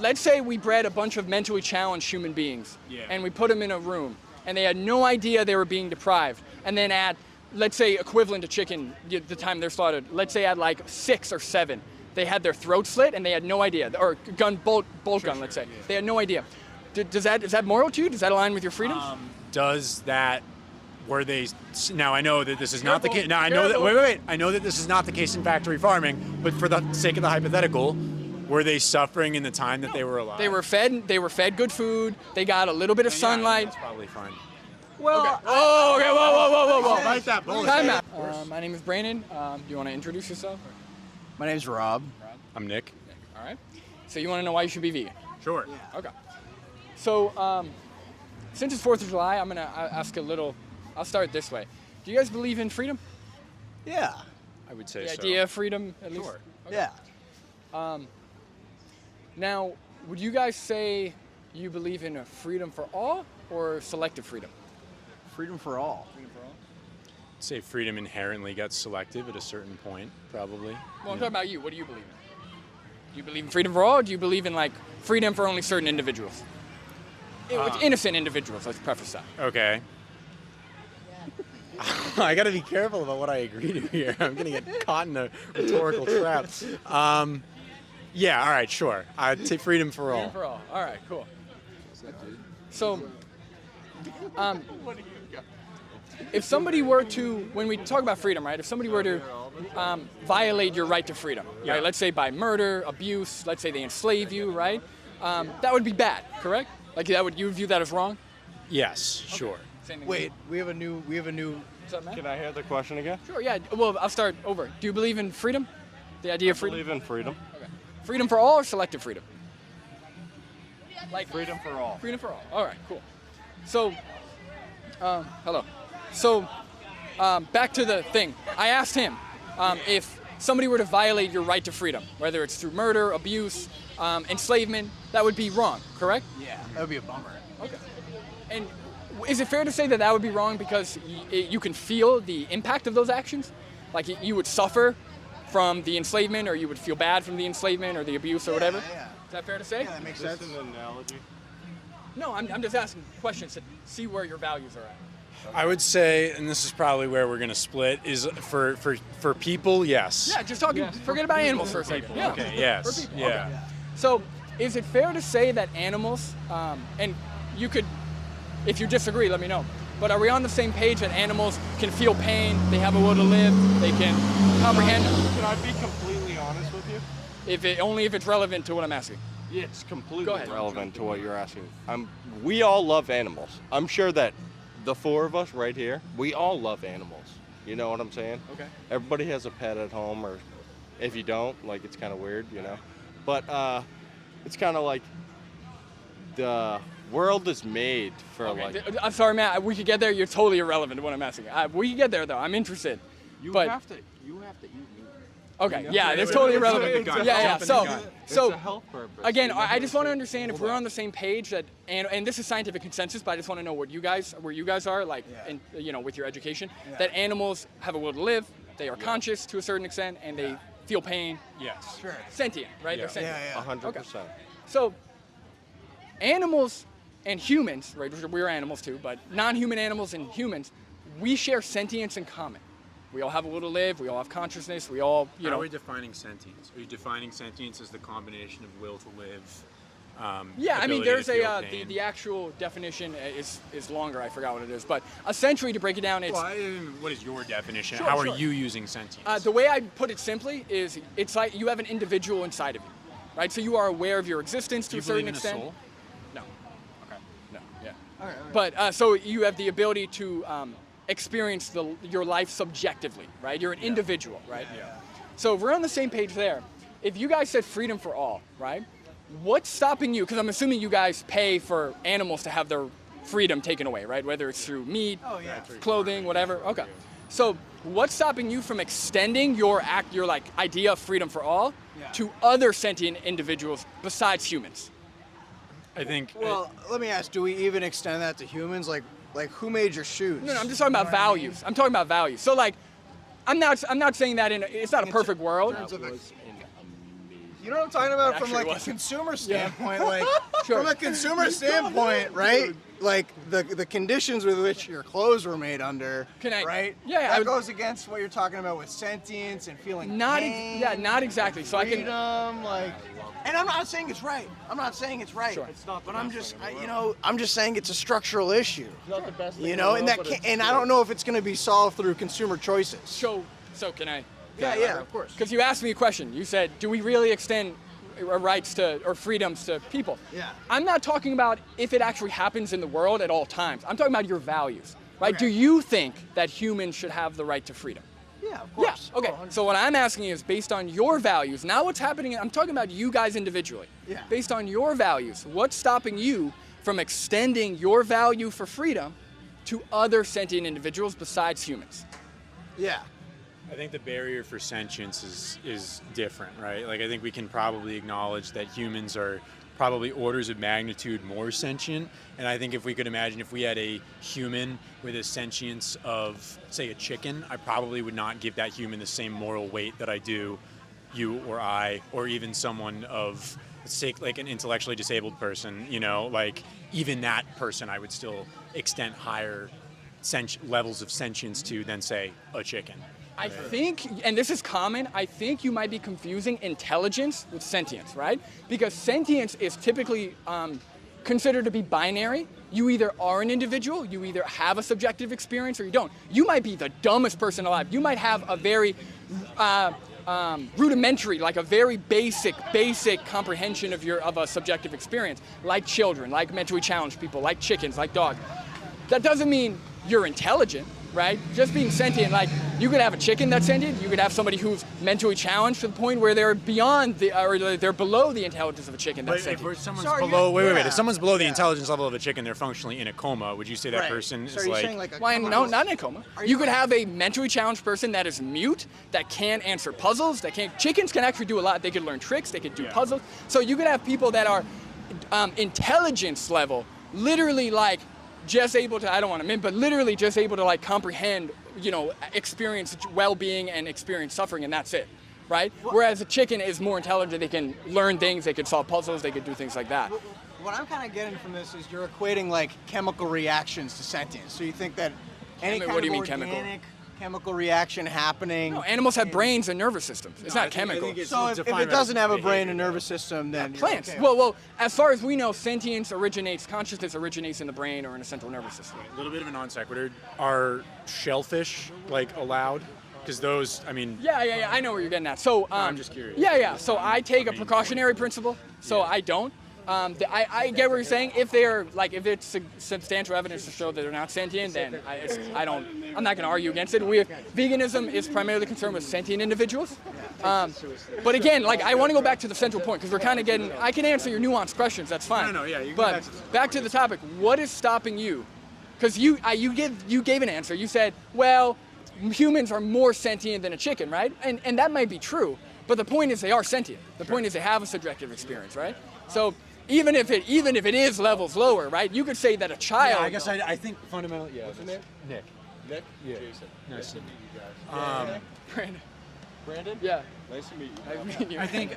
let's say we bred a bunch of mentally challenged human beings, and we put them in a room, and they had no idea they were being deprived, and then at, let's say, equivalent to chicken, the time they're slaughtered, let's say at like 6 or 7, they had their throat slit, and they had no idea, or bolt gun, let's say. They had no idea. Is that moral to you? Does that align with your freedoms? Now I know that this is not the case. Now I know that. Wait. I know that this is not the case in factory farming. But for the sake of the hypothetical, were they suffering in the time that they were alive? They were fed. They were fed good food. They got a little bit of sunlight. That's probably fine. Well, okay. Oh, okay. Whoa. Bite that bullet. Time out. My name is Brandon. Do you want to introduce yourself? My name's Rob. I'm Nick. All right. So you want to know why you should be vegan? Sure. Yeah. Okay. So since it's 4th of July, I'm gonna ask a little. I'll start this way. Do you guys believe in freedom? Yeah. I would say The so. idea of freedom, at least? Sure. Okay. Yeah. Now, would you guys say you believe in a freedom for all or selective freedom? Freedom for all. Freedom for all? I'd say freedom inherently gets selective at a certain point, probably. Well, I'm talking about you. What do you believe in? Do you believe in freedom for all, or do you believe in like freedom for only certain individuals? With innocent individuals, let's preface that. Okay. I got to be careful about what I agree to here. I'm going to get caught in a rhetorical trap. Yeah, all right, sure. I'd say freedom for all. Freedom for all. All right, cool. So, if somebody were to, when we talk about freedom, right? If somebody were to violate your right to freedom, right? Let's say by murder, abuse. Let's say they enslave you, right? That would be bad, correct? Like you would view that as wrong? Yes, sure. Wait, we have a new. What's up, man? Can I hear the question again? Sure, yeah. Well, I'll start over. Do you believe in freedom? The idea of I freedom? believe in freedom. Okay. Freedom for all or selective freedom? Like Freedom for all. freedom for all. All right, cool. So, hello. So, back to the thing. I asked him if somebody were to violate your right to freedom, whether it's through murder, abuse, enslavement, that would be wrong, correct? Yeah, that would be a bummer. Okay. And is it fair to say that that would be wrong because you can feel the impact of those actions? Like you would suffer from the enslavement, or you would feel bad from the enslavement or the abuse or whatever? Yeah. Is that fair to say? Yeah, that makes Is this sense. an analogy? No, I'm just asking questions to see where your values are at. I would say, and this is probably where we're going to split, is for people, yes. Yeah, just talking. Forget about animals for a second. Yeah. Okay, yes. For people. Yeah. Okay. So, is it fair to say that animals, and you could, if you disagree, let me know. But are we on the same page that animals can feel pain, they have a will to live, they can comprehend? Can I be completely honest with you? Only if it's relevant to what I'm asking. Yeah, it's completely Go ahead. relevant to what you're asking. We all love animals. I'm sure that the 4 of us right here, we all love animals. You know what I'm saying? Okay. Everybody has a pet at home, or if you don't, like, it's kind of weird, you know? But it's kind of like the world is made for I'm sorry, Matt. We could get there. You're totally irrelevant to what I'm asking. We could get there, though. I'm interested. You but, have to eat meat. Okay. Yeah, it's totally irrelevant. Yeah. It's a health purpose. Again, I just want to understand if we're on the same page that, and this is scientific consensus, but I just want to know where you guys are, like, with your education, that animals have a will to live, they are conscious to a certain extent, and they feel pain. Yes. Sure. Sentient, right? Yeah. They're sentient. 100%. So, animals and humans, right? We're animals too, but non-human animals and humans, we share sentience in common. We all have a will to live. We all have consciousness. We all, How are we defining sentience? Are you defining sentience as the combination of will to live? Yeah, I mean, ability there's to feel pain? the actual definition is longer. I forgot what it is, but essentially, to break it down, it's What is your definition? Sure, How sure. are you using sentience? the way I put it simply is it's like you have an individual inside of you, right? So you are aware of your existence to Do you a certain believe in extent. a soul? No. Okay. No. Yeah. All right. But so you have the ability to experience your life subjectively, right? You're an individual, right? Yeah. So if we're on the same page there. If you guys said freedom for all, right? What's stopping you? Because I'm assuming you guys pay for animals to have their freedom taken away, right? Whether it's through meat, clothing, whatever. Okay. So what's stopping you from extending your idea of freedom for all to other sentient individuals besides humans? I think. Well, let me ask: do we even extend that to humans? Like who made your shoes? No, I'm just talking about values. I'm talking about values. So like, I'm not saying that it's not a perfect world. terms of That was an amazing You know what I'm talking about from Actually, like it a wasn't. consumer standpoint, like Sure. from a consumer standpoint, right? Like the conditions with which your clothes were made under, right? Yeah, I that would- goes against what you're talking about with sentience and feeling Not pain, not exactly. So freedom, I can. like. And I'm not saying it's right. I'm not saying it's right. Sure. It's not the But I'm best just, thing in the you world. know, I'm just saying it's a structural issue. It's not the best thing You in know, the and world, that but can, it's and I true. don't know if it's going to be solved through consumer choices. So can I? Yeah, of course. Because you asked me a question. You said, do we really extend rights to or freedoms to people? Yeah. I'm not talking about if it actually happens in the world at all times. I'm talking about your values, right? Okay. Do you think that humans should have the right to freedom? Yeah, of course. Yeah. Okay. So what I'm asking is based on your values. Now what's happening? I'm talking about you guys individually. Yeah. Based on your values, what's stopping you from extending your value for freedom to other sentient individuals besides humans? Yeah. I think the barrier for sentience is different, right? Like I think we can probably acknowledge that humans are probably orders of magnitude more sentient, and I think if we could imagine if we had a human with a sentience of, say, a chicken, I probably would not give that human the same moral weight that I do you or I, or even someone of, say, like an intellectually disabled person, you know, like even that person I would still extend higher levels of sentience to than, say, a chicken. I think, and this is common, I think you might be confusing intelligence with sentience, right? Because sentience is typically considered to be binary. You either are an individual, you either have a subjective experience or you don't. You might be the dumbest person alive. You might have a very rudimentary, like a very basic comprehension of a subjective experience, like children, like mentally challenged people, like chickens, like dogs. That doesn't mean you're intelligent, right? Just being sentient, like you could have a chicken that's sentient, you could have somebody who's mentally challenged to the point where they're beyond or they're below the intelligence of a chicken that's But if sentient. someone's So are you- below, wait. yeah. If someone's below the Yeah. intelligence level of a chicken, they're functionally in a coma. Would you say that Right. person So is are you like? saying like a Why, no, coma? not in a coma. Are You you- could have a mentally challenged person that is mute, that can't answer puzzles, that can't. Chickens can actually do a lot. They could learn tricks, they could do puzzles. So you could have people that are intelligence level, literally like just able to, I don't want to but literally just able to like comprehend, you know, experience well-being and experience suffering, and that's it, right? Whereas a chicken is more intelligent. They can learn things, they can solve puzzles, they could do things like that. What I'm kind of getting from this is you're equating like chemical reactions to sentience. So you think that any What kind do you of mean chemical? organic chemical reaction happening. No, animals have brains and nervous systems. It's not chemical. So if it doesn't have a brain and nervous system, then you're Plants. okay. Well, as far as we know, consciousness originates in the brain or in a central nervous system. A little bit of a non sequitur. Are shellfish like allowed? Because those, I mean, Yeah, I know where you're getting at. So, I'm just curious. Yeah. So I take a precautionary principle. So I don't. I get what you're saying. If they're like, if it's substantial evidence to show that they're not sentient, then I'm not going to argue against it. Veganism is primarily concerned with sentient individuals. But again, like I want to go back to the central point because we're kind of getting. I can answer your nuanced questions. That's fine. No, yeah, you can go But back to the- back to the topic. What is stopping you? Because you gave an answer. You said, well, humans are more sentient than a chicken, right? And that might be true. But the point is they are sentient. The point is they have a subjective experience, right? So even if it is levels lower, right? You could say that a child. Yeah, I guess I think fundamentally, yeah. What's your name? Nick. Nick? Yeah. Jason. Nice to meet you guys. Brandon. Brandon? Yeah. Nice to meet you. I mean,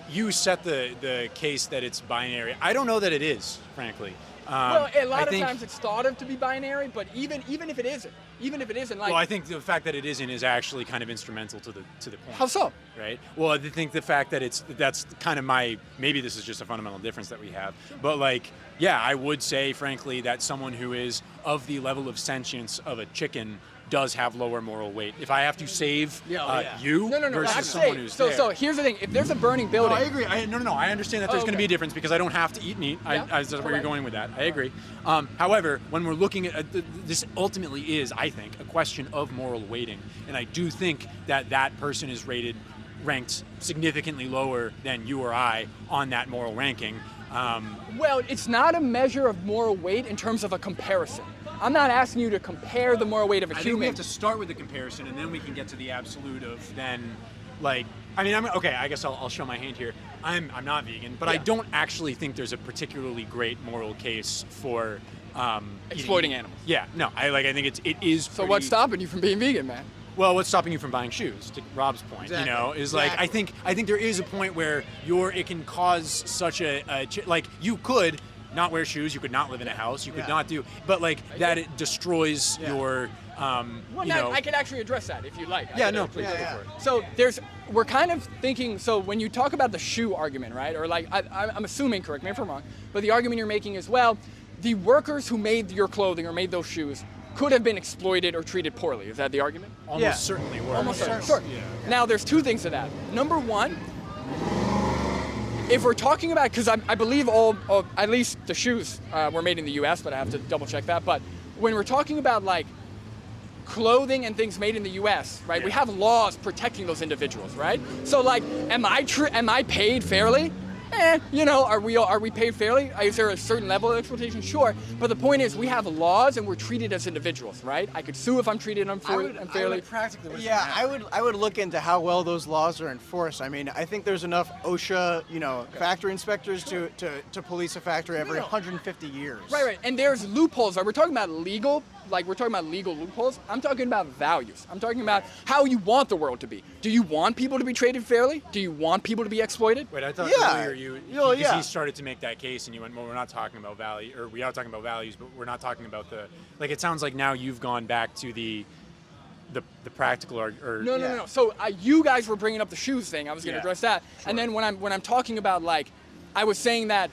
you set the case that it's binary. I don't know that it is, frankly. Well, a lot I of think- times it's thought of to be binary, but even if it isn't, like Well, I think the fact that it isn't is actually kind of instrumental to the point. how so? Right. Well, I think the fact that that's kind of maybe this is just a fundamental difference that we have. But like, yeah, I would say, frankly, that someone who is of the level of sentience of a chicken does have lower moral weight. If I have to save you No, versus not someone safe. who's So there. here's the thing: if there's a burning building, I agree. I understand that there's going to be a okay. difference because I don't have to eat meat. Yeah, That's where you're correct. going with that. I agree. However, when we're looking at this, ultimately is, I think, a question of moral weighting, and I do think that person is ranked significantly lower than you or I on that moral ranking. well, it's not a measure of moral weight in terms of a comparison. I'm not asking you to compare the moral weight of a I think human. we have to start with the comparison, and then we can get to the absolute of then, like, I mean, I guess I'll show my hand here. I'm not vegan, but I Yeah. don't actually think there's a particularly great moral case for Exploiting animals. Yeah, no, I think it is. So what's stopping you from being vegan, man? Well, what's stopping you from buying shoes? To Rob's point, Exactly. is like I think there is a point where it can cause such like you could not wear shoes, you could not live in a house, you could not do, but like that it destroys your. I can actually address that if you'd like. Please go for it. So we're kind of thinking, so when you talk about the shoe argument, right? Or like, I'm assuming, correct me if I'm wrong, but the argument you're making is, well, the workers who made your clothing or made those shoes could have been exploited or treated poorly. Is that the argument? Almost certainly were. Almost certainly. Sure. Yeah. Now, there's two things to that. Number one, if we're talking about, because I believe at least the shoes were made in the U.S., but I have to double check that. But when we're talking about like clothing and things made in the U.S., right? Yeah. We have laws protecting those individuals, right? So like, am I paid fairly? Are we paid fairly? Is there a certain level of exploitation? Sure, but the point is we have laws and we're treated as individuals, right? I could sue if I'm treated unfairly. I would look into how well those laws are enforced. I mean, I think there's enough OSHA, factory inspectors to police a factory every 150 years. Right. And there's loopholes. We're talking about legal loopholes. I'm talking about values. I'm talking about how you want the world to be. Do you want people to be treated fairly? Do you want people to be exploited? Wait, I thought earlier he started to make that case and you went, well, we're not talking about value, or we are talking about values, but we're not talking about it sounds like now you've gone back to the practical No. So you guys were bringing up the shoes thing. I was going to address that. Sure. And then when I'm talking about I was saying that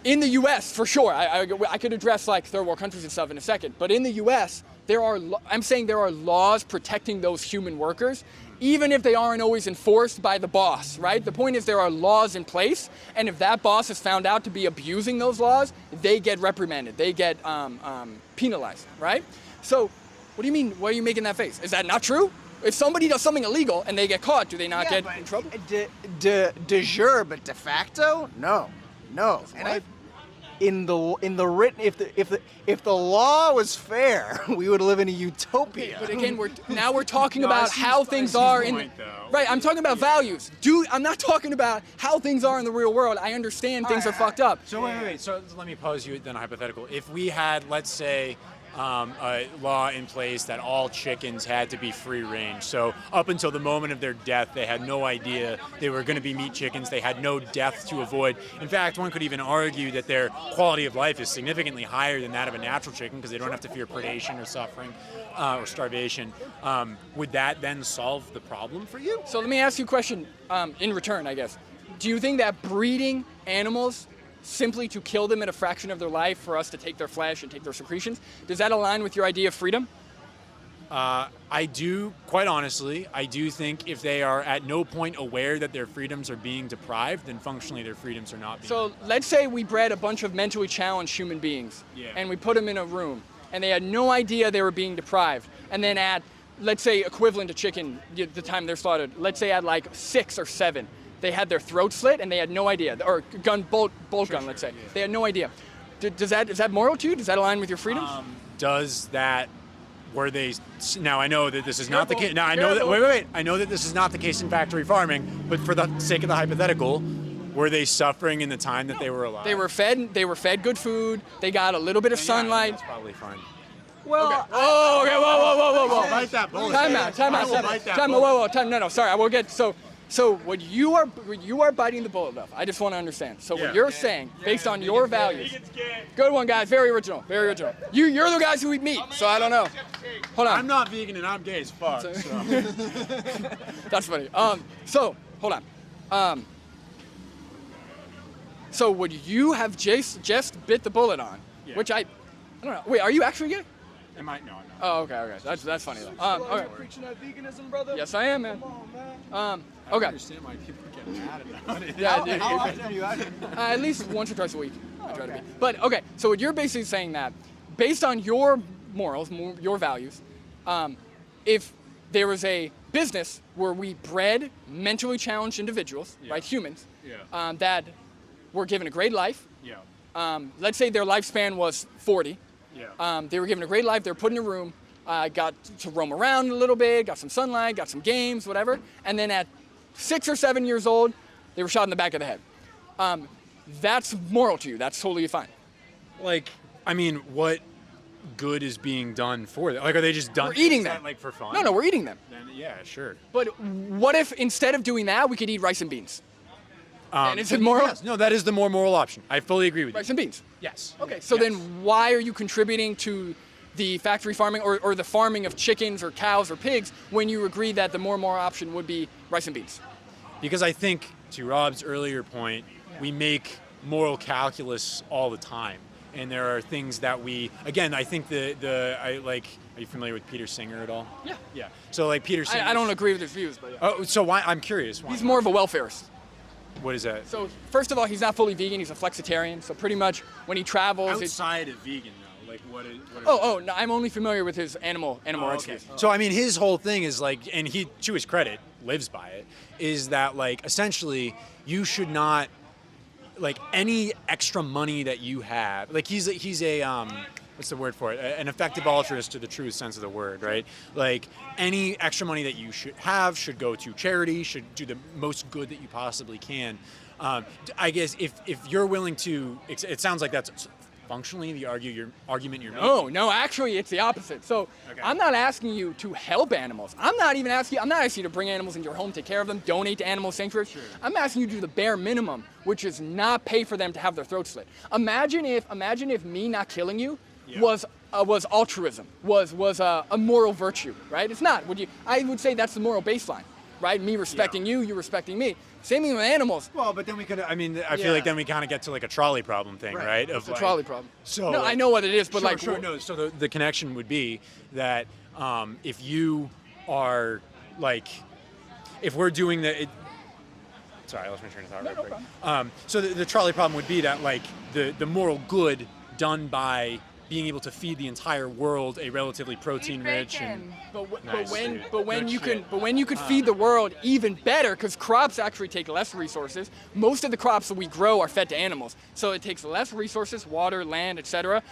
in the U.S., for sure, I could address like third world countries and stuff in a second, but in the U.S., I'm saying there are laws protecting those human workers, even if they aren't always enforced by the boss, right? The point is there are laws in place, and if that boss is found out to be abusing those laws, they get reprimanded, they get penalized, right? So, what do you mean? Why are you making that face? Is that not true? If somebody does something illegal and they get caught, do they not get in trouble? De jure, but de facto, no. And in the written, if the law was fair, we would live in a utopia. But again, we're talking about how things are right. I'm talking about values. I'm not talking about how things are in the real world. I understand things are fucked up. So wait. So let me pose you then a hypothetical. If we had, let's say, a law in place that all chickens had to be free range. So up until the moment of their death, they had no idea they were going to be meat chickens. They had no death to avoid. In fact, one could even argue that their quality of life is significantly higher than that of a natural chicken because they don't have to fear predation or suffering or starvation. Would that then solve the problem for you? So let me ask you a question in return, I guess. Do you think that breeding animals simply to kill them at a fraction of their life for us to take their flesh and take their secretions, does that align with your idea of freedom? I do, quite honestly, I do think if they are at no point aware that their freedoms are being deprived, then functionally their freedoms are not being deprived. Let's say we bred a bunch of mentally challenged human beings and we put them in a room and they had no idea they were being deprived. And then at, let's say, equivalent to chicken, the time they're slaughtered, let's say at like 6 or 7, they had their throat slit and they had no idea, or bolt gun, let's say. They had no idea. Is that moral to you? Does that align with your freedoms? Now I know that this is not the case. Now I know that. Wait. I know that this is not the case in factory farming, but for the sake of the hypothetical, were they suffering in the time that they were alive? They were fed good food. They got a little bit of sunlight. That's probably fine. Well, okay. Whoa. Bite that bullet. Time out. No, sorry. I will get So what you are biting the bullet of. I just want to understand. So what you're saying, based on your values. Good one, guys. Very original. You're the guys who eat meat, so I don't know. Hold on. I'm not vegan and I'm gay as fuck. So. That's funny. So hold on. So would you have just bit the bullet on? Yeah. Which I don't know. Wait, are you actually gay? Am I? No, I'm not. Oh, okay. That's funny though. Okay. Preaching that veganism, brother. Yes, I am, man. Come on, man. I don't understand why people get mad about it. Yeah, how often are you out here? At least once or twice a week. I try to be. But okay, so you're basically saying that, based on your morals, your values, if there was a business where we bred mentally challenged individuals, right, humans, that were given a great life. Let's say their lifespan was 40. They were given a great life. They were put in a room, got to roam around a little bit, got some sunlight, got some games, whatever, and then at 6 or 7 years old, they were shot in the back of the head. That's moral to you. That's totally fine. Like, I mean, what good is being done for them? Like, are they just done? We're eating is them. that, like, for fun? No, we're eating them. Then, yeah, sure. But what if instead of doing that, we could eat rice and beans? And is it moral? Yes, no, that is the more moral option. I fully agree with you. Rice and beans. Yes. Okay, so Yes. then why are you contributing to the factory farming or the farming of chickens or cows or pigs when you agree that the more moral option would be rice and beans? Because I think, to Rob's earlier point, we make moral calculus all the time. And there are things that we, again, I think are you familiar with Peter Singer at all? Yeah. Yeah. So like Peter Singer. I don't agree with his views, but yeah. Oh, so why? I'm curious. Why He's not? more of a welfarist. What is that? So first of all, he's not fully vegan, he's a flexitarian. So pretty much when he travels, it's... Outside of vegan though, like what is? Oh, no, I'm only familiar with his animal rights views. So I mean, his whole thing is like, and he, to his credit, lives by it, is that like essentially you should not, like, any extra money that you have, like he's a what's the word for it? An effective altruist to the truest sense of the word, right? Like any extra money that you should go to charity, should do the most good that you possibly can. I guess if you're willing to, it sounds like that's functionally the argument you're making. No, actually it's the opposite. So Okay. I'm not asking you to help animals. I'm not asking you to bring animals into your home, take care of them, donate to animal sanctuaries. Sure. I'm asking you to do the bare minimum, which is not pay for them to have their throats slit. Imagine if me not killing you was altruism, was a moral virtue, right? It's not. I would say that's the moral baseline, right? Me respecting you, you respecting me. Same thing with animals. Well, but then we could, I mean, I feel like then we kind of get to like a trolley problem thing, right? It's a trolley problem. So no, I know what it is, but no. So the connection would be that if you are like, if we're doing sorry, I lost my train of thought real quick. So the trolley problem would be that like the moral good done by being able to feed the entire world a relatively protein-rich and when you can feed the world even better, because crops actually take less resources. Most of the crops that we grow are fed to animals, so it takes less resources, water, land, etc.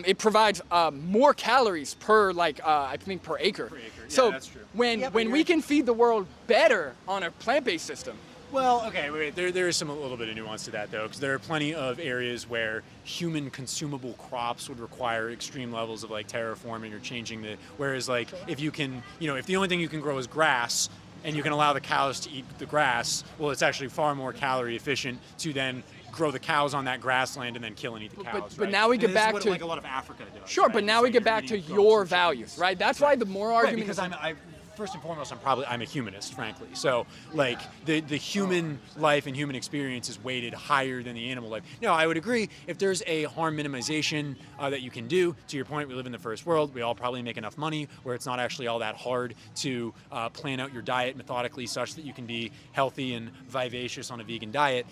It provides more calories per I think per acre. So that's true. when we can feed the world better on a plant-based system. Well, okay, wait. There is a little bit of nuance to that, though, because there are plenty of areas where human consumable crops would require extreme levels of like terraforming or changing whereas like if you can, if the only thing you can grow is grass and you can allow the cows to eat the grass, well, it's actually far more calorie efficient to then grow the cows on that grassland and then kill and eat the cows. But now we get back to like a lot of Africa does. Sure, right? but now It's we like get you're back to eating your goats and values, chickens. right? That's why the moral argument because is first and foremost, I'm a humanist, frankly. So, like, the human life and human experience is weighted higher than the animal life. Now, I would agree, if there's a harm minimization that you can do, to your point, we live in the first world, we all probably make enough money where it's not actually all that hard to plan out your diet methodically such that you can be healthy and vivacious on a vegan diet.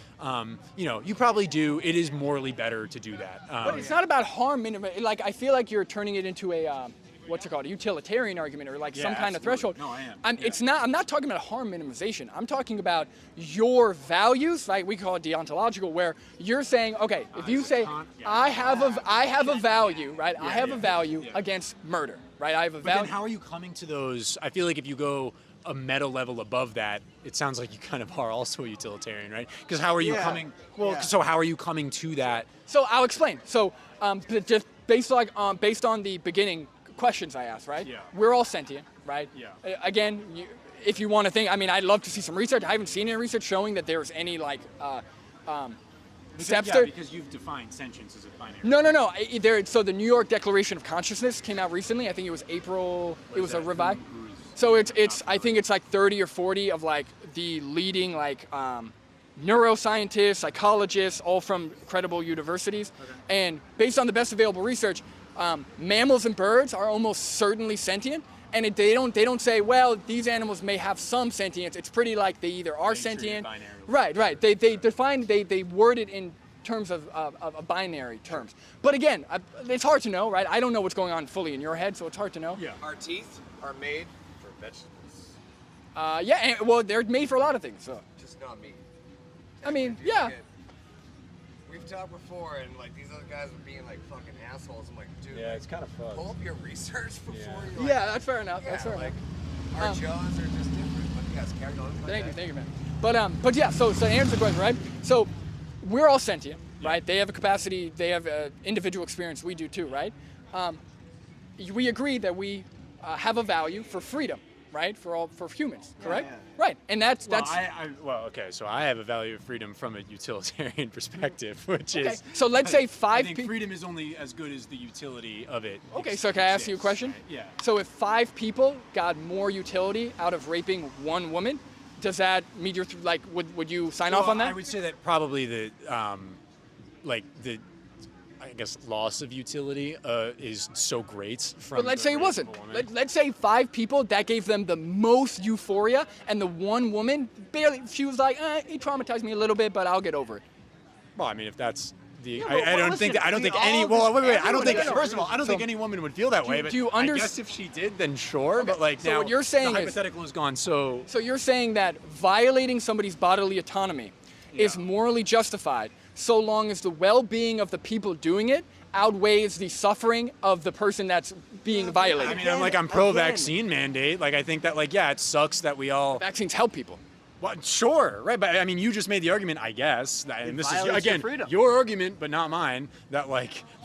You probably do. It is morally better to do that. But it's not about harm minimization. Like, I feel like you're turning it into a... what's it called? A utilitarian argument, or like some kind of threshold. No, I am. I'm not talking about harm minimization. I'm talking about your values, like we call it deontological, where you're saying, okay, if you say, I have a value, right? I have a value against murder, right? I have a value. But then how are you coming to those? I feel like if you go a meta level above that, it sounds like you kind of are also a utilitarian, right? Because how are you coming? Well, so how are you coming to that? So I'll explain. So just based on the beginning questions I asked, right? Yeah. We're all sentient, right? Yeah. Again, if you want to think, I mean, I'd love to see some research. I haven't seen any research showing that there's any steps there. Because you've defined sentience as a binary. No. So the New York Declaration of Consciousness came out recently. I think it was April. It was a revive. So it's I think it's like 30 or 40 of like the leading neuroscientists, psychologists, all from credible universities, and based on the best available research. Mammals and birds are almost certainly sentient, and they don't say, well, these animals may have some sentience. It's pretty like they either are sentient, right. They word it in terms of binary terms. But again, it's hard to know, right? I don't know what's going on fully in your head, so it's hard to know. Yeah. Our teeth are made for vegetables. Well, they're made for a lot of things. So. Just not meat. I mean, If you yeah. look at- We've talked before, and like these other guys were being like fucking assholes. I'm like, dude, Yeah, it's kind of fun. pull up your research before you. Like, Yeah, that's fair enough. yeah, That's fair like enough. our jaws are just different. But yes, carry on. Thank you, man. But yeah, so to answer the question, right? So we're all sentient, right? They have a capacity, they have an individual experience, we do too, right? we agree that we have a value for freedom, right? For humans, correct? yeah. Right, and that's Okay, so I have a value of freedom from a utilitarian perspective, which okay. is. So let's say I five think people. freedom is only as good as the utility of it. Okay, so can I ask you a exists, question? right? Yeah. So if 5 people got more utility out of raping 1 woman, does that meet your would you sign off on that? I would say that probably the I guess loss of utility is so great from. But let's the say it rape wasn't. of a woman. Let's say 5 people that gave them the most euphoria, and the 1 woman barely. She was like, "He traumatized me a little bit, but I'll get over it." Well, I mean, if that's the, but I don't listen, think I don't we think all any. just- Well, wait. I don't everyone think. does. First of all, I don't think any woman would feel that way. But do you I guess if she did, then sure. But like so now, what you're saying the is- hypothetical has gone so. So you're saying that violating somebody's bodily autonomy is morally justified so long as the well-being of the people doing it outweighs the suffering of the person that's being violated. I mean, I'm pro-vaccine mandate. Like, I think that, like, yeah, it sucks that we all. Vaccines help people. Well, sure, right? But I mean, you just made the argument, I guess, that, and this is violates your again freedom. your argument, but not mine. That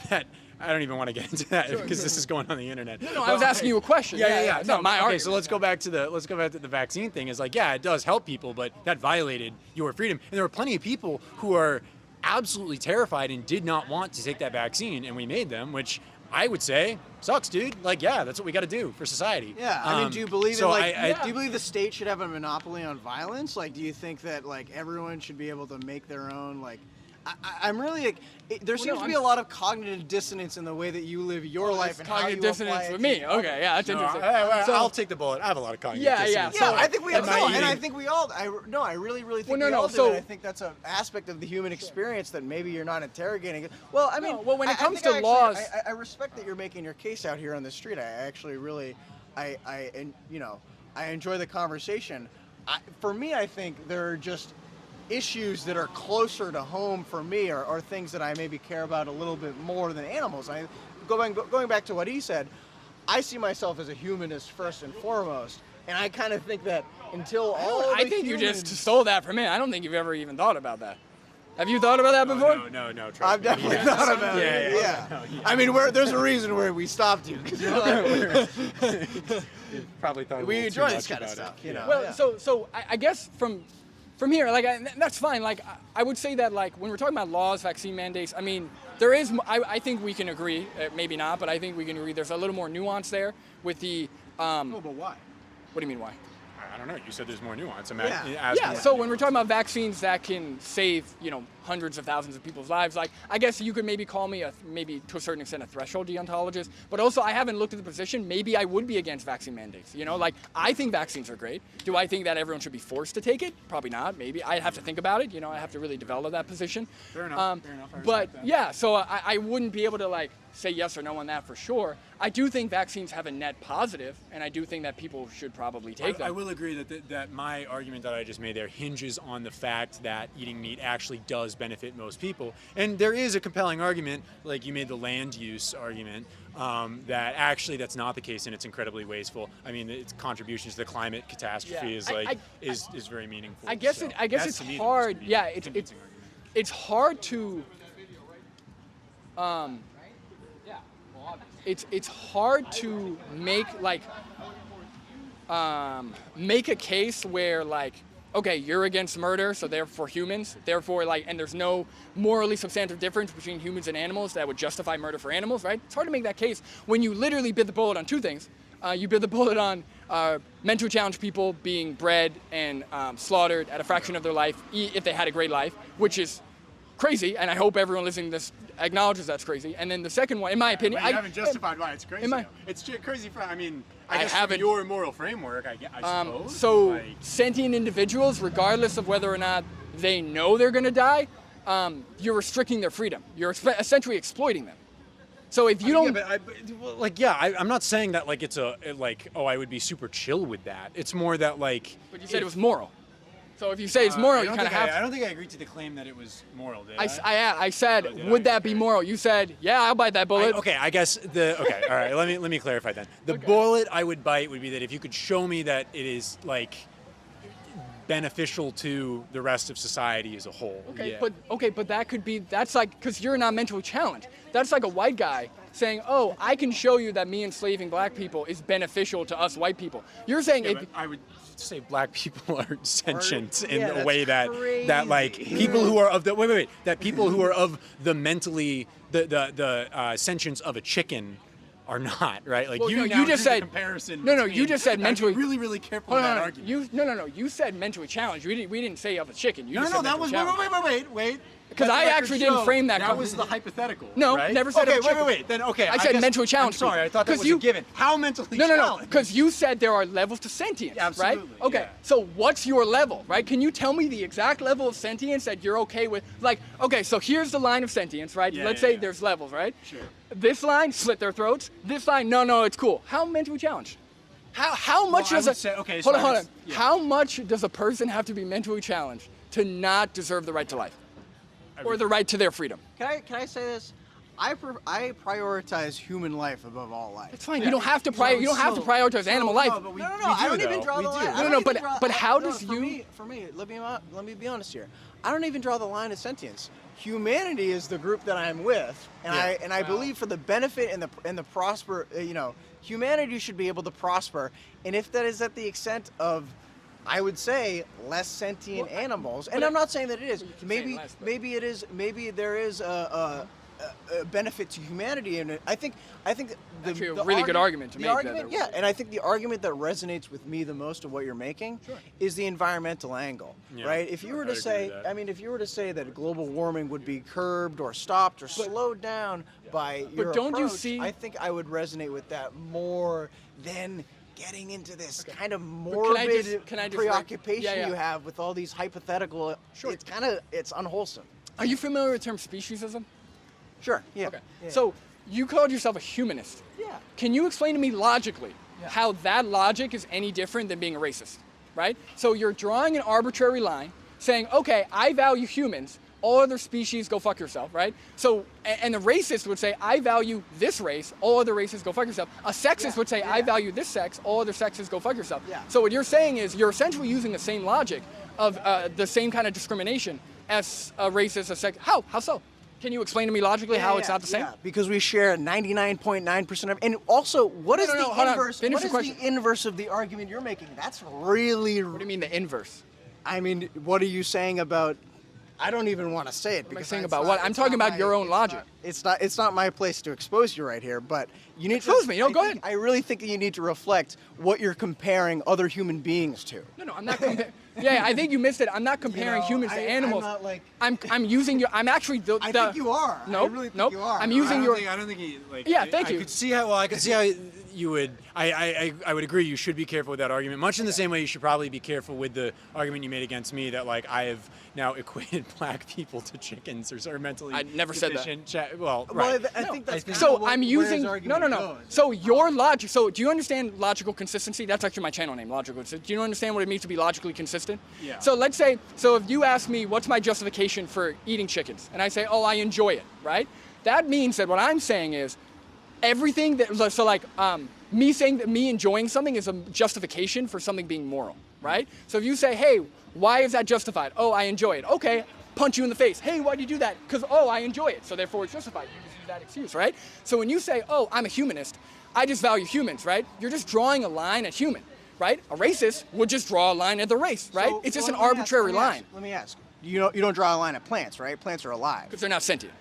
that. I don't even want to get into that because this is going on the internet. No, I was asking you a question. Yeah. It's not my okay, argument. so let's go back to the vaccine thing. Is like, yeah, it does help people, but that violated your freedom. And there are plenty of people who are absolutely terrified and did not want to take that vaccine, and we made them, which I would say sucks, dude. Like, yeah, that's what we got to do for society. Yeah, I mean, do you believe so in I- do you believe the state should have a monopoly on violence? Like, do you think that like everyone should be able to make their own like? I'm really like, there seems to be a lot of cognitive dissonance in the way that you live your life and how you Cognitive dissonance apply it with to me. Okay, yeah, that's interesting. So- I'll take the bullet. I have a lot of cognitive Yeah, dissonance. So- Yeah, I think we Am all, I and I eating- think we all. I really think Well, no, we no, all do. so- And I think that's an aspect of the human experience that maybe you're not interrogating. Well, I mean, well, when it I comes think to I laws- I respect that you're making your case out here on the street. I actually really, and I enjoy the conversation. For me, I think there are just issues that are closer to home for me, or things that I maybe care about a little bit more than animals. Going back to what he said, I see myself as a humanist first and foremost, and I kind of think that until all I the think you humans, just stole that from me. I don't think you've ever even thought about that. Have you thought about that before? No. Trust I've me. definitely Yeah. thought about Yeah, it. yeah. Yeah. I mean, there's a reason where we stopped you. 'Cause you're like, Probably thought a we little enjoy too this much kind of about stuff, it. you know. Well, Yeah. so I guess from here, like, that's fine. Like, I would say that, like, when we're talking about laws, vaccine mandates, I mean, there is, I think we can agree, maybe not, but I think we can agree there's a little more nuance there with the, Oh, but why? what do you mean, why? I don't know. You said there's more nuance. I'm Yeah. asking Yeah, why. so when we're talking about vaccines that can save, hundreds of thousands of people's lives, like, I guess you could maybe call me maybe to a certain extent a threshold deontologist, but also I haven't looked at the position. Maybe I would be against vaccine mandates. Like, I think vaccines are great. Do I think that everyone should be forced to take it? Probably not. Maybe I'd have to think about it. I have to really develop that position. Fair enough. Fair enough. I But respect that. yeah, so I wouldn't be able to like say yes or no on that for sure. I do think vaccines have a net positive, and I do think that people should probably take them. I will agree that my argument that I just made there hinges on the fact that eating meat actually does benefit most people. And there is a compelling argument, like you made the land use argument, that actually that's not the case and it's incredibly wasteful. I mean, its contributions to the climate catastrophe Yeah. is very meaningful. I guess So it's that's, to me, the most hard. Yeah, it's convincing argument. it's hard to it's hard to make make a case where like, okay, you're against murder, so therefore humans, therefore and there's no morally substantive difference between humans and animals that would justify murder for animals, right? It's hard to make that case when you literally bit the bullet on 2 things. You bit the bullet on mentally challenged people being bred and slaughtered at a fraction of their life if they had a great life, which is crazy, and I hope everyone listening to this acknowledges that's crazy. And then the second one, in my opinion, But you haven't justified why it's crazy. Am I- though. It's crazy for, I guess I from haven't- your moral framework, I suppose. So like, sentient individuals, regardless of whether or not they know they're going to die, you're restricting their freedom. You're essentially exploiting them. So if you don't, I'm not saying that like it's I would be super chill with that. It's more that like. but you said it was moral. So if you say it's moral, you kind of have. I don't think I agreed to the claim that it was moral. Did I said, did would I? that be moral? You said, yeah, I'll bite that bullet. I guess okay, all right. Let me clarify then. The bullet I would bite would be that if you could show me that it is like beneficial to the rest of society as a whole. Okay, yeah. but that could be, that's like, because you're not mentally challenged. That's like a white guy saying, oh, I can show you that me enslaving black people is beneficial to us white people. You're saying Yeah, if but I would say black people are sentient in yeah, a that's way that like people who are of the that people who are of the mentally the sentience of a chicken are not, right? Like Well, you no, now you just drew the said comparison. no, you between- just said I'd be mentally. really careful Hold with on, that hold on. argument. No. You said mentally challenged. We didn't say of a chicken. You just No, said that mentally was challenged. wait. 'Cause Let I the record actually didn't show frame that That com- was the hypothetical. No, right? never said Okay, of a chicken. wait. Then okay, I said guess- mentally challenged I'm sorry, I thought that 'Cause was you- a given. How mentally No, challenged? because you said there are levels to sentience, Absolutely, right? Okay, yeah. so what's your level, right? Can you tell me the exact level of sentience that you're okay with? Like, okay, so here's the line of sentience, right? Yeah, Let's yeah, say yeah. there's levels, right? Sure. This line, slit their throats. This line, no, it's cool. How mentally challenged? How much Well, I does would a say- okay, hold so on? I would- yeah. How much does a person have to be mentally challenged to not deserve the right to life or the right to their freedom? Can I say this? I prioritize human life above all life. It's fine. You don't have to prioritize animal life. No, but we, No, we I do, don't even though. draw We the do. line. I No, don't but- even draw- but how no, does for you- me, let me be honest here. I don't even draw the line of sentience. Humanity is the group that I'm with, and Yeah. I believe for the benefit and the prosper, humanity should be able to prosper, and if that is at the extent of, I would say, less sentient animals, and but I'm not saying that it is. keep saying Maybe less, but- maybe it is. Maybe there is a benefit to humanity, and I think the, Actually, a the really good argu- argument to the make that argument, there- yeah, and I think the argument that resonates with me the most of what you're making is the environmental angle, Yeah, right? If you were I'd to agree say, with that. I mean, if you were to say that global warming would be curbed or stopped or slowed down by your don't you approach, see- I think I would resonate with that more than getting into this kind of can I morbid just- can I just preoccupation yeah. you have with all these hypothetical. Sure. It's unwholesome. Are you familiar with the term speciesism? Sure. Yeah. Okay. Yeah. So you called yourself a humanist. Yeah. Can you explain to me logically how that logic is any different than being a racist, right? So you're drawing an arbitrary line saying, okay, I value humans, all other species go fuck yourself, right? So, and the racist would say, I value this race, all other races go fuck yourself. A sexist would say, I value this sex, all other sexes go fuck yourself. Yeah. So what you're saying is you're essentially using the same logic of the same kind of discrimination as a racist, a sex. How so? Can you explain to me logically how it's not the same? Yeah, because we share 99.9% of, and also, what is No, the hold on. inverse? Finish What your is question. the inverse of the argument you're making? That's really. What do you mean the inverse? I mean, what are you saying about? I don't even want to say it. What am I because saying it's about not- what? I'm it's talking not about your own logic. It's not my place to expose you right here, but you need Expose to. me. No, I go think- ahead. I really think that you need to reflect what you're comparing other human beings to. No, I'm not comparing. Yeah, I think you missed it. I'm not comparing humans to animals. I'm not like. I'm using your. I'm actually the. I think you are. Nope. I really think nope. you are. I'm No, using your. I don't think he like. Yeah, thank you. I could see how. Well, I could see how you would. I would agree. You should be careful with that argument. Much in the same way, you should probably be careful with the argument you made against me that like I have now equated black people to chickens or mentally. I never said that. deficient. Well, Well, right. I think that's. So kinda I'm where using his no. argument goes. So your logic. So do you understand logical consistency? That's actually my channel name, logical. Do you understand what it means to be logically consistent? Yeah. So let's say. So if you ask me what's my justification for eating chickens, and I say, oh, I enjoy it, right? That means that what I'm saying is everything that. So like me saying that me enjoying something is a justification for something being moral, right? So if you say, hey, why is that justified? Oh, I enjoy it. Okay. Punch you in the face. Hey, why'd you do that? Because, oh, I enjoy it. So therefore it's justified. You just use that excuse, right? So when you say, oh, I'm a humanist, I just value humans, right? You're just drawing a line at human, right? A racist would just draw a line at the race, right? So, It's just an let me ask- arbitrary line Let me ask. You don't draw a line at plants, right? Plants are alive. because they're not sentient.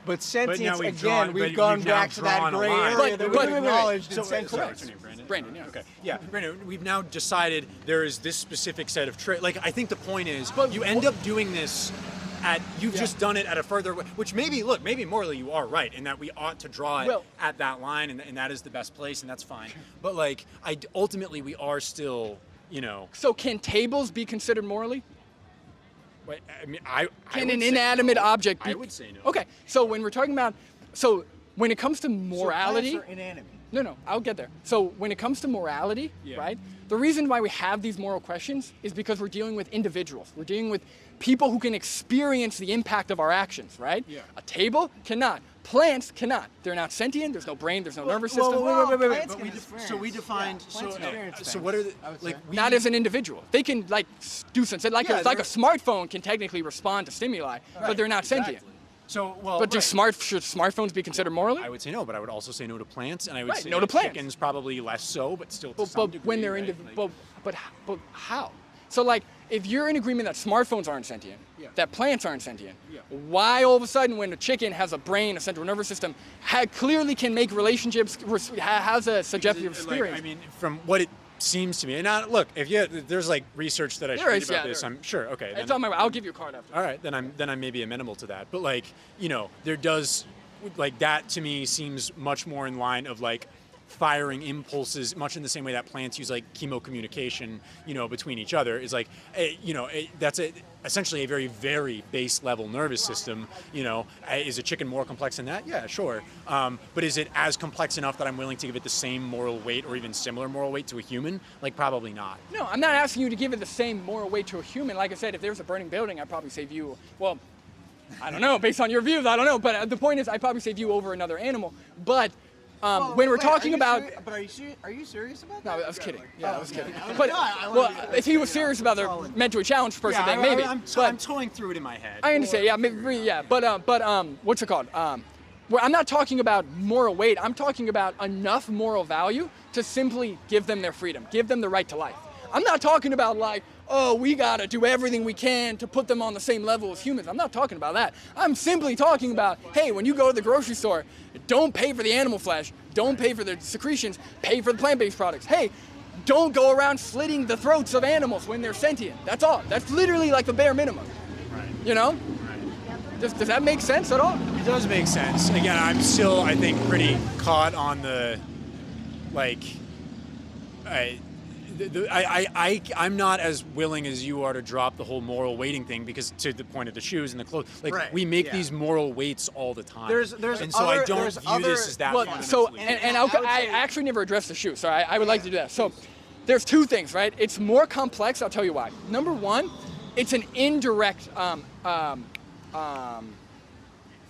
But sentience, we've again, drawn- we've but gone we've now back to that drawn a gray line. area that But- we've wait. acknowledged in So, sentience. sorry, what's your name, Brandon? Brandon, yeah. Okay. Yeah, Brandon, we've now decided there is this specific set of traits. Like, I think the point is, you end up doing this you've just done it at a further, which maybe morally you are right in that we ought to draw it at that line and that is the best place and that's fine. But like, ultimately we are still, So can tables be considered morally? Wait, I mean, Can would an say inanimate no. object be? I would say no. Okay, so when we're talking about, when it comes to morality, So plants are inanimate. no, I'll get there. So when it comes to morality, Yeah. right? The reason why we have these moral questions is because we're dealing with individuals. We're dealing with people who can experience the impact of our actions, right? Yeah. A table cannot. Plants cannot. They're not sentient. There's no brain. There's no nervous system. Plants But can so we experience. defined. Yeah, plants experience So things, what are the I would like? say. We, Not as an individual. They can do something. Like Yeah, a smartphone can technically respond to stimuli, but they're not sentient. So, well, But right. should smartphones be considered morally? I would say no, but I would also say no to plants, and I would Right, say no to plants. chickens probably less so, but still to But, some but degree. when they're right? but how? So like, if you're in agreement that smartphones aren't sentient, that plants aren't sentient, why all of a sudden when a chicken has a brain, a central nervous system, clearly can make relationships, has a subjective experience? I mean, from what it seems to me, and now look, there's like research that I should There read is, about yeah, this, there I'm sure. Okay, it's then, on my way. I'll give you a card after. all right, then I'm maybe amenable to that. But like, there does, like, that to me seems much more in line of like firing impulses, much in the same way that plants use like chemocommunication, between each other. Is like, that's essentially a very, very base level nervous system. Is a chicken more complex than that? Yeah, sure. But is it as complex enough that I'm willing to give it the same moral weight or even similar moral weight to a human? Like, probably not. No, I'm not asking you to give it the same moral weight to a human. Like I said, if there was a burning building, I'd probably save you. Well, I don't know. Based on your views, I don't know. But the point is, I'd probably save you over another animal. But when we're talking about, but are you serious about no, that? I was kidding. Yeah, I was kidding. okay. But I if he was serious about the mentally challenged person thing, maybe. I'm But toying through it in my head. I understand. Yeah, maybe, yeah. But what's it called? Well, I'm not talking about moral weight. I'm talking about enough moral value to simply give them their freedom, give them the right to life. I'm not talking about like, oh, we gotta do everything we can to put them on the same level as humans. I'm not talking about that. I'm simply talking about, hey, when you go to the grocery store, don't pay for the animal flesh, don't pay for the secretions, pay for the plant-based products. Hey, don't go around slitting the throats of animals when they're sentient. That's all. That's literally like the bare minimum. Right. Right. Does that make sense at all? It does make sense. Again, I'm still, I think, pretty caught on the, like, I'm not as willing as you are to drop the whole moral weighting thing, because to the point of the shoes and the clothes, like, Right, we make yeah. these moral weights all the time. There's and so other- I don't there's view other- this as that Well, so fundamentally. and I would I say- actually never addressed the shoe, so I would like to do that. So there's two things, right? It's more complex. I'll tell you why. Number one, it's an indirect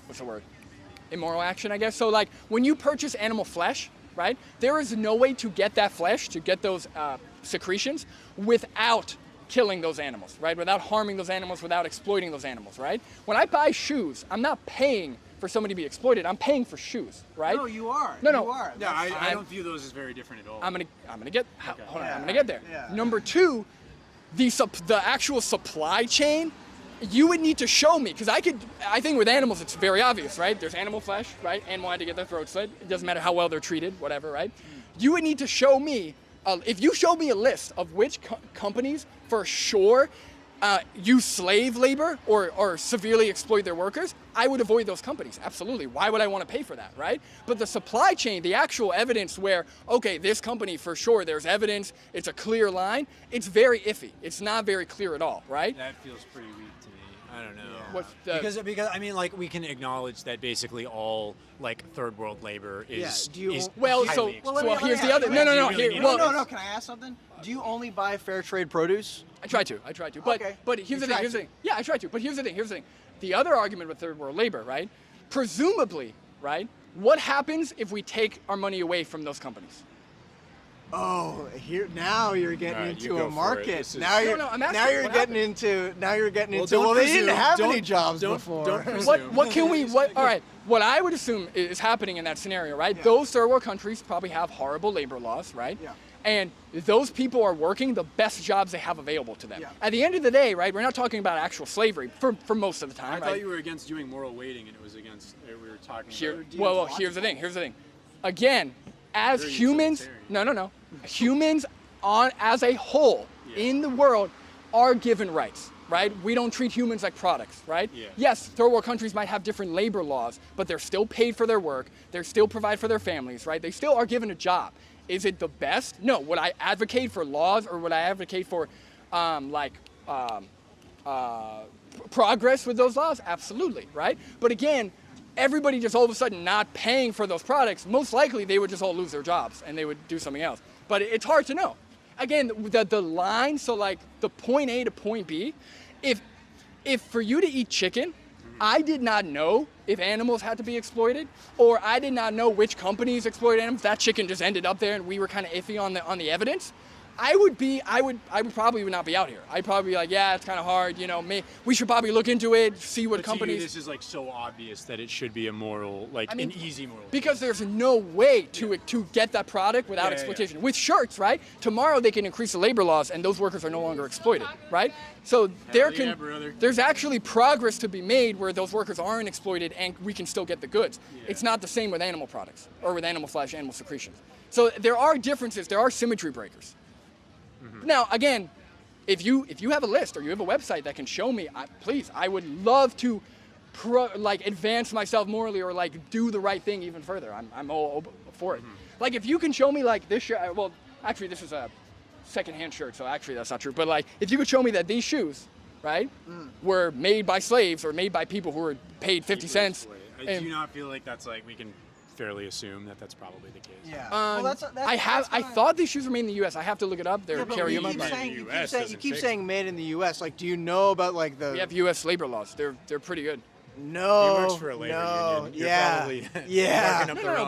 what's the word? Immoral action, I guess. So like when you purchase animal flesh, right? There is no way to get that flesh, to get those secretions, without killing those animals, right? Without harming those animals, without exploiting those animals, right? When I buy shoes, I'm not paying for somebody to be exploited. I'm paying for shoes, right? No, you are. No, no. You are. Yeah, I I'm- don't view those as very different at all. I'm gonna get. Okay. Hold on, Yeah, I'm gonna get there. yeah. Number two, the actual supply chain. You would need to show me, because I think with animals it's very obvious, right? There's animal flesh, right? Animal had to get their throat slit. It doesn't matter how well they're treated, whatever, right? You would need to show me, if you show me a list of which companies for sure use slave labor or severely exploit their workers, I would avoid those companies, absolutely. Why would I want to pay for that, right? But the supply chain, the actual evidence where, okay, this company for sure, there's evidence, it's a clear line, it's very iffy. It's not very clear at all, right? That feels pretty weak to me. I don't know. What's the- Because I mean, like, we can acknowledge that basically all like third world labor is. Yeah, do you- is Well, highly so exploited. here's the other. No, no, no. Do you really Here, need well, No, can I ask something? Do you only buy fair trade produce? I try to. But Okay. but here's You the thing. try Here's the to. thing. Yeah, I try to. But here's the thing. The other argument with third world labor, right? Presumably, right? What happens if we take our money away from those companies? Oh, now you're getting All right, you into go a for it. market. This is- Now you're No, I'm asking now you're what getting happened. into don't well, they didn't presume. have any Don't- jobs don't- before. don't presume. What can we? What? All right. What I would assume is happening in that scenario, right? Yeah. Those third world countries probably have horrible labor laws, right? Yeah. And those people are working the best jobs they have available to them. Yeah. At the end of the day, right? We're not talking about actual slavery for most of the time, I right? thought you were against doing moral weighting, and it was against. We were talking about. Well, here's the thing. Again, as Very humans, utilitarian. no. Humans as a whole Yeah. in the world are given rights, right? We don't treat humans like products, right? Yeah. Yes, third world countries might have different labor laws, but they're still paid for their work. They still provide for their families, right? They still are given a job. Is it the best? No. Would I advocate for laws, or would I advocate for progress with those laws? Absolutely, right? But again, everybody just all of a sudden not paying for those products, most likely they would just all lose their jobs and they would do something else. But it's hard to know. Again, the line, so like the point A to point B, if for you to eat chicken, I did not know if animals had to be exploited, or I did not know which companies exploited animals. That chicken just ended up there and we were kind of iffy on the evidence. I would probably not be out here. I'd probably be like, yeah, it's kind of hard. You know, we should probably look into it, see what But companies. to you, this is like so obvious that it should be a moral, like an easy moral. Because there's no way to get that product without exploitation. With shirts, right? Tomorrow they can increase the labor laws, and those workers are no longer exploited, right? So there's actually progress to be made where those workers aren't exploited, and we can still get the goods. Yeah. It's not the same with animal products or with animal secretions. So there are differences. There are symmetry breakers. Mm-hmm. Now, again, if you have a list or you have a website that can show me, please, I would love to advance myself morally or like do the right thing even further. I'm all for it. Mm-hmm. Like if you can show me like this shirt, well, actually this is a secondhand shirt, so actually that's not true. But like if you could show me that these shoes, right, were made by slaves or made by people who were paid 50 cents. I do not feel like that's like we can fairly assume that that's probably the case. Yeah. I thought these shoes were made in the U.S. I have to look it up. They're you keep saying made in the U.S. Like, do you know about like the? We have U.S. labor laws. They're pretty good. No. He works for a labor union.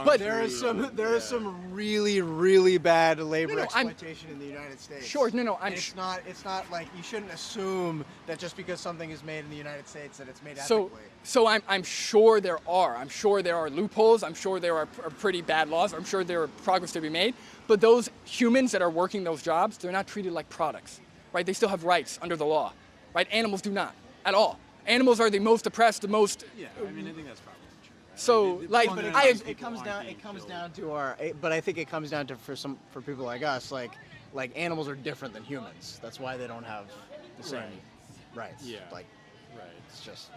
But there is some really bad labor exploitation in the United States. Sure, It's not like you shouldn't assume that just because something is made in the United States that it's made ethically. So I'm sure there are. I'm sure there are loopholes. I'm sure there are pretty bad laws. I'm sure there are progress to be made. But those humans that are working those jobs, they're not treated like products, right? They still have rights under the law, right? Animals do not at all. Animals are the most oppressed, the most. Yeah, I mean, I think that's probably true. So, it comes down to our. But I think it comes down to for people like us, like animals are different than humans. That's why they don't have the same rights. Yeah. Right. It's just.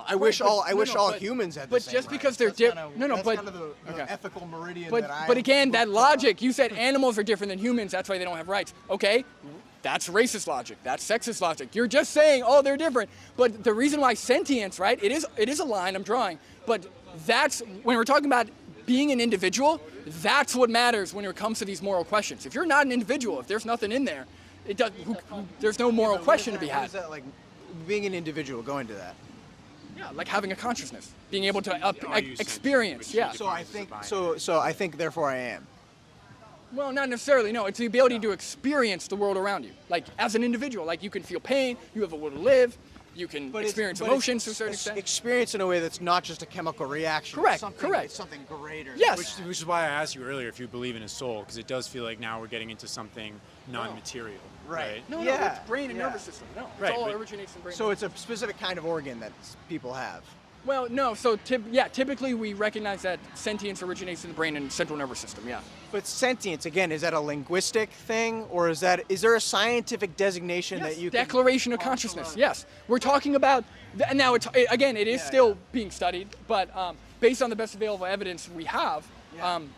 I wish all humans had the same But just because they're different, that's kind of the ethical meridian. But again, that logic. You said animals are different than humans. That's why they don't have rights. Okay. That's racist logic. That's sexist logic. You're just saying, oh, they're different. But the reason why sentience, right? It is a line I'm drawing. But that's when we're talking about being an individual. That's what matters when it comes to these moral questions. If you're not an individual, if there's nothing in there, there's no moral question to be had. What is that like? Being an individual, go into that. Yeah, like having a consciousness, being able to experience. Yeah. So I think therefore I am. Well, not necessarily. No, it's the ability to experience the world around you. Like as an individual, like you can feel pain, you have a will to live, you can experience emotions to a certain extent. Experience in a way that's not just a chemical reaction. Correct. It's something greater. Yes. Which is why I asked you earlier if you believe in a soul, because it does feel like now we're getting into something non-material. Right. No, it's brain and nervous system. No, it all originates in brain. So it's a specific kind of organ that people have. Well, no. So typically we recognize that sentience originates in the brain and central nervous system. Yeah. But sentience, again, is that a linguistic thing, or is there a scientific designation that you Declaration of consciousness. Yes, we're talking about. Now, it is still being studied, but based on the best available evidence we have,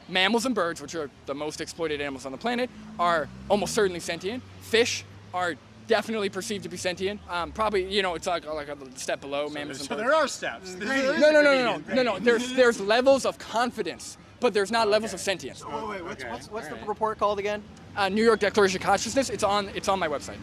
mammals and birds, which are the most exploited animals on the planet, are almost certainly sentient. Fish are definitely perceived to be sentient. Probably, it's like a step below mammals and birds. So there are steps. No. There's levels of confidence, but there's not levels of sentience. Oh, wait, what's the report called again? New York Declaration of Consciousness. It's on my website.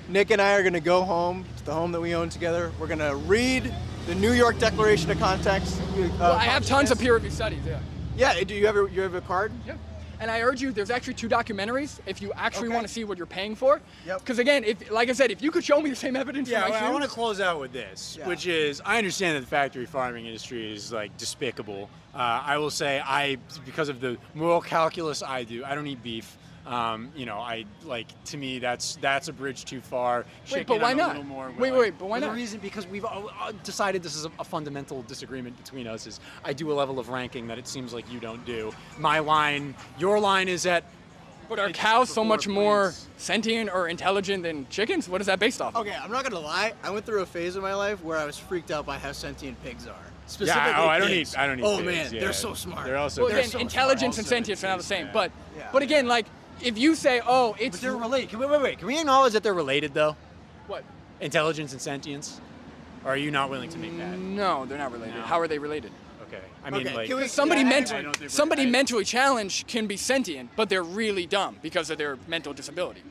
Nick and I are going to go home to the home that we own together. We're going to read the New York Declaration of Context. I have tons of peer-reviewed studies. Yeah. Yeah. Do you have a card? Yeah. And I urge you, there's actually 2 documentaries if you actually want to see what you're paying for. Yep. Because again, like I said, if you could show me the same evidence for my shoes. I want to close out with this, which is, I understand that the factory farming industry is like despicable. I will say, because of the moral calculus I don't eat beef. To me, that's a bridge too far. Wait, but why not? Wait, but why not? The reason, because we've decided this is a fundamental disagreement between us, is I do a level of ranking that it seems like you don't do. Your line is at. But are cows so much more sentient or intelligent than chickens? What is that based off? Okay, I'm not gonna lie. I went through a phase in my life where I was freaked out by how sentient pigs are. Specifically, I don't eat. Oh pigs, man, they're so smart. They're also. Well, again, intelligence and sentience are not the same. But again, like if you say, it's. But they're related. Can we acknowledge that they're related though? What? Intelligence and sentience? Or are you not willing to make that? No, they're not related. No. How are they related? Okay. I mean, somebody mentally challenged can be sentient, but they're really dumb because of their mental disability.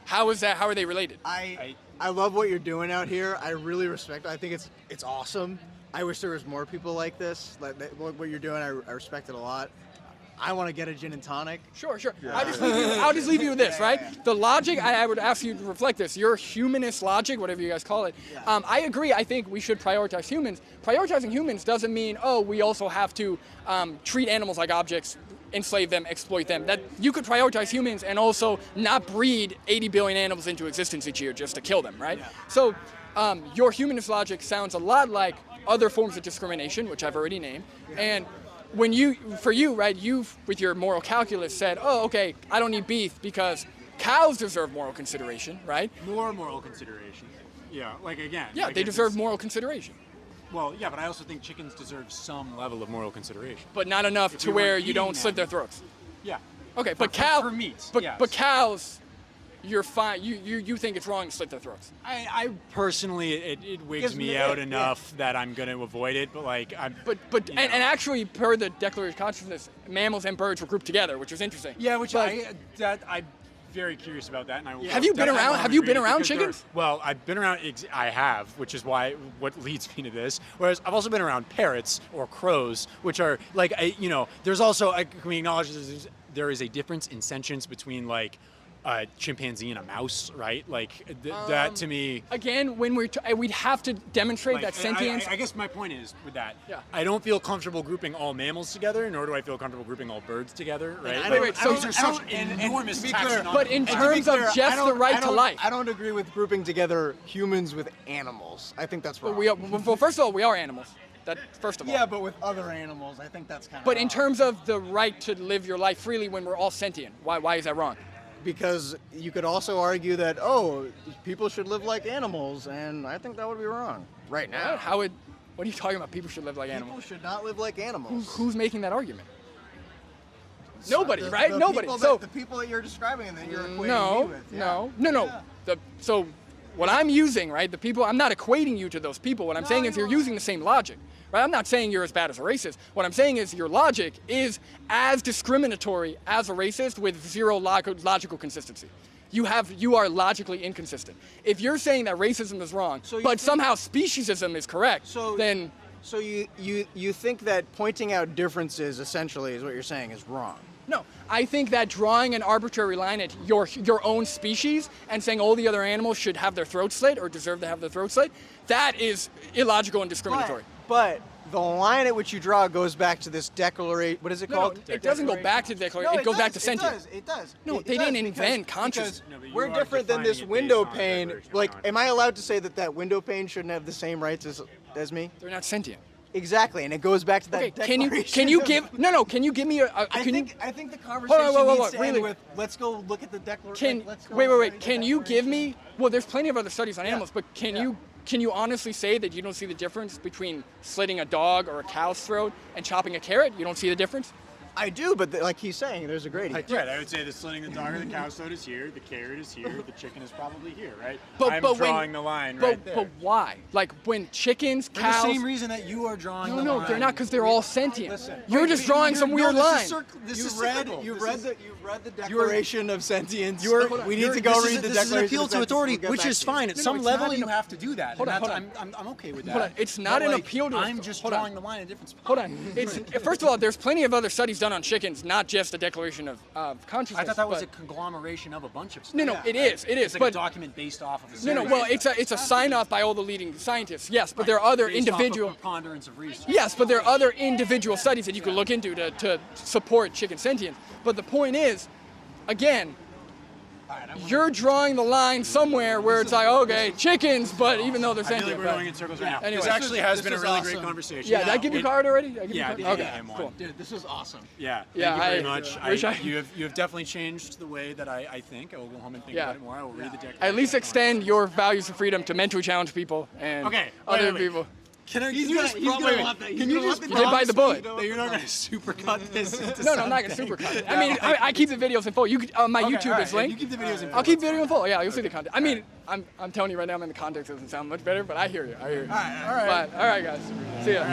How is that? How are they related? I love what you're doing out here. I really respect it. I think it's awesome. I wish there was more people like this. Like what you're doing, I respect it a lot. I want to get a gin and tonic. Sure. I'll just leave you with this, right? The logic, I would ask you to reflect this. Your humanist logic, whatever you guys call it. I agree. I think we should prioritize humans. Prioritizing humans doesn't mean, oh, we also have to treat animals like objects, enslave them, exploit them. That you could prioritize humans and also not breed 80 billion animals into existence each year just to kill them, right? So your humanist logic sounds a lot like other forms of discrimination, which I've already named. And when for you, right, you've, with your moral calculus, said, oh, okay, I don't need beef because cows deserve moral consideration, right? More moral consideration. Yeah, like again. Yeah, they deserve moral consideration. Well, yeah, but I also think chickens deserve some level of moral consideration. But not enough If to you where weren't you don't eating slit their them. throats. Yeah. Okay, but for meat, yes. but cows, you're fine. You think it's wrong to slit their throats. I personally, it wigs Gives me me- out yeah. enough that I'm going to avoid it, but like, But you and know. actually, per the Declaration of Consciousness, mammals and birds were grouped together, which is interesting. yeah, which But- I'm very curious about that, and I will. Have you been definitely around- want have to you read been it around because there- chickens? Well, I've been around. I have, which is what leads me to this. Whereas I've also been around parrots or crows, which are like, there's also, can we acknowledge there is a difference in sentience between like a chimpanzee and a mouse, right? Like that to me. Again, when we'd have to demonstrate Like, that sentience. I guess my point is with that. Yeah. I don't feel comfortable grouping all mammals together, nor do I feel comfortable grouping all birds together, right? I Wait, don't- wait, I so- don't- these are I such don't- and enormous to be clear- taxonomic. But in And to be terms of clear, just I don't- the right I to don't- life. I don't agree with grouping together humans with animals. I think that's wrong. Well, first of all, we are animals. That first of all. Yeah, but with other animals, I think that's kind of. But in terms of the right to live your life freely when we're all sentient, why is that wrong? because you could also argue that people should live like animals, and I think that would be wrong right now. What are you talking about? People should live like People animals. should not live like animals. Who's making that argument? Nobody, right? The Nobody. people So the people that you're describing and that you're equating me no, with. Yeah. no. Yeah. So what I'm using, right? The people. I'm not equating you to those people. What I'm saying is you're using the same logic, right? I'm not saying you're as bad as a racist. What I'm saying is your logic is as discriminatory as a racist with zero logical consistency. You are logically inconsistent. If you're saying that racism is wrong, So you but think- somehow speciesism is correct, then So you think that pointing out differences essentially is what you're saying is wrong. no. I think that drawing an arbitrary line at your own species and saying all the other animals should have their throats slit or deserve to have their throats slit, that is illogical and discriminatory. But the line at which you draw goes back to this declaration. What is it No, called? it doesn't go back to the declaration. It goes back to sentience. It does. No, It they does, didn't invent consciousness. because No, but you we're are different than defining this it window based on pane. Declaration of Like, Consciousness. am I allowed to say that that window pane shouldn't have the same rights as me? They're not sentient. Exactly, and it goes back to that Okay, declaration. can you give me a I can you think the conversation whoa, needs to really? end with let's go look at the declaration. wait, can you give me, well, there's plenty of other studies on animals, but can you honestly say that you don't see the difference between slitting a dog or a cow's throat and chopping a carrot? You don't see the difference? I do, but like he's saying, there's a gradient. Right, I would say the slitting the dog or the cow's throat is here, the carrot is here, the chicken is probably here, right? I'm drawing the line right there. But why? Like when chickens, For cows. the same reason that you are drawing the line. No, they're not, because they're all sentient. Listen. You're just drawing some weird line. You've read the Declaration of Sentience. We need to This go is- read the This is an Declaration appeal of to Sentience. authority, We'll get which back is to you. fine. At No, some it's level, not you an- have to do that. Hold and on, that's- I'm okay with that. Hold on, it's not But, an like, appeal to I'm just hold on. drawing the line in different spots. Hold on. It's first of all, there's plenty of other studies done on chickens, not just the Declaration of Consciousness. I thought that was a but- conglomeration of a bunch of stuff. No, it is. It's like but a document based off of a no. series. Well, it's a sign off by all the leading scientists. Yes, but there are other Based off of individual. preponderance of research. Yes, but there are other individual studies that you could look into to support chicken sentience. But the point is, again, you're drawing the line somewhere where it's like, okay, chickens, but even though they're I feel sentient. like we're but- going in circles right now. Anyway. This actually has This been a was really awesome. great conversation. Yeah, did I give you a card already? Did I give you a Yeah, card? I did Okay, give him one. cool. Dude, this was awesome. Yeah, Yeah, thank you very I much. wish You have definitely changed the way that I think. I will go home and think Yeah. about it more. I will read the Declaration. At least extend your values of freedom to mentally challenged people and Okay, other wait. people. Can I? He's Can you gonna- just he's pro- gonna wait, want wait. the- Can he's you gonna just want the Live by the promise bullet. me that you're not going to supercut this into No, I'm not gonna supercut it. I mean, I keep the videos in full. You could, my YouTube is You linked. keep the videos in. I'll keep the video in full. Yeah, you'll see the content. I mean, I'm telling you right now, I'm in the context. It doesn't sound much better, but I hear you. I hear you. All right. But, all right, guys. See ya.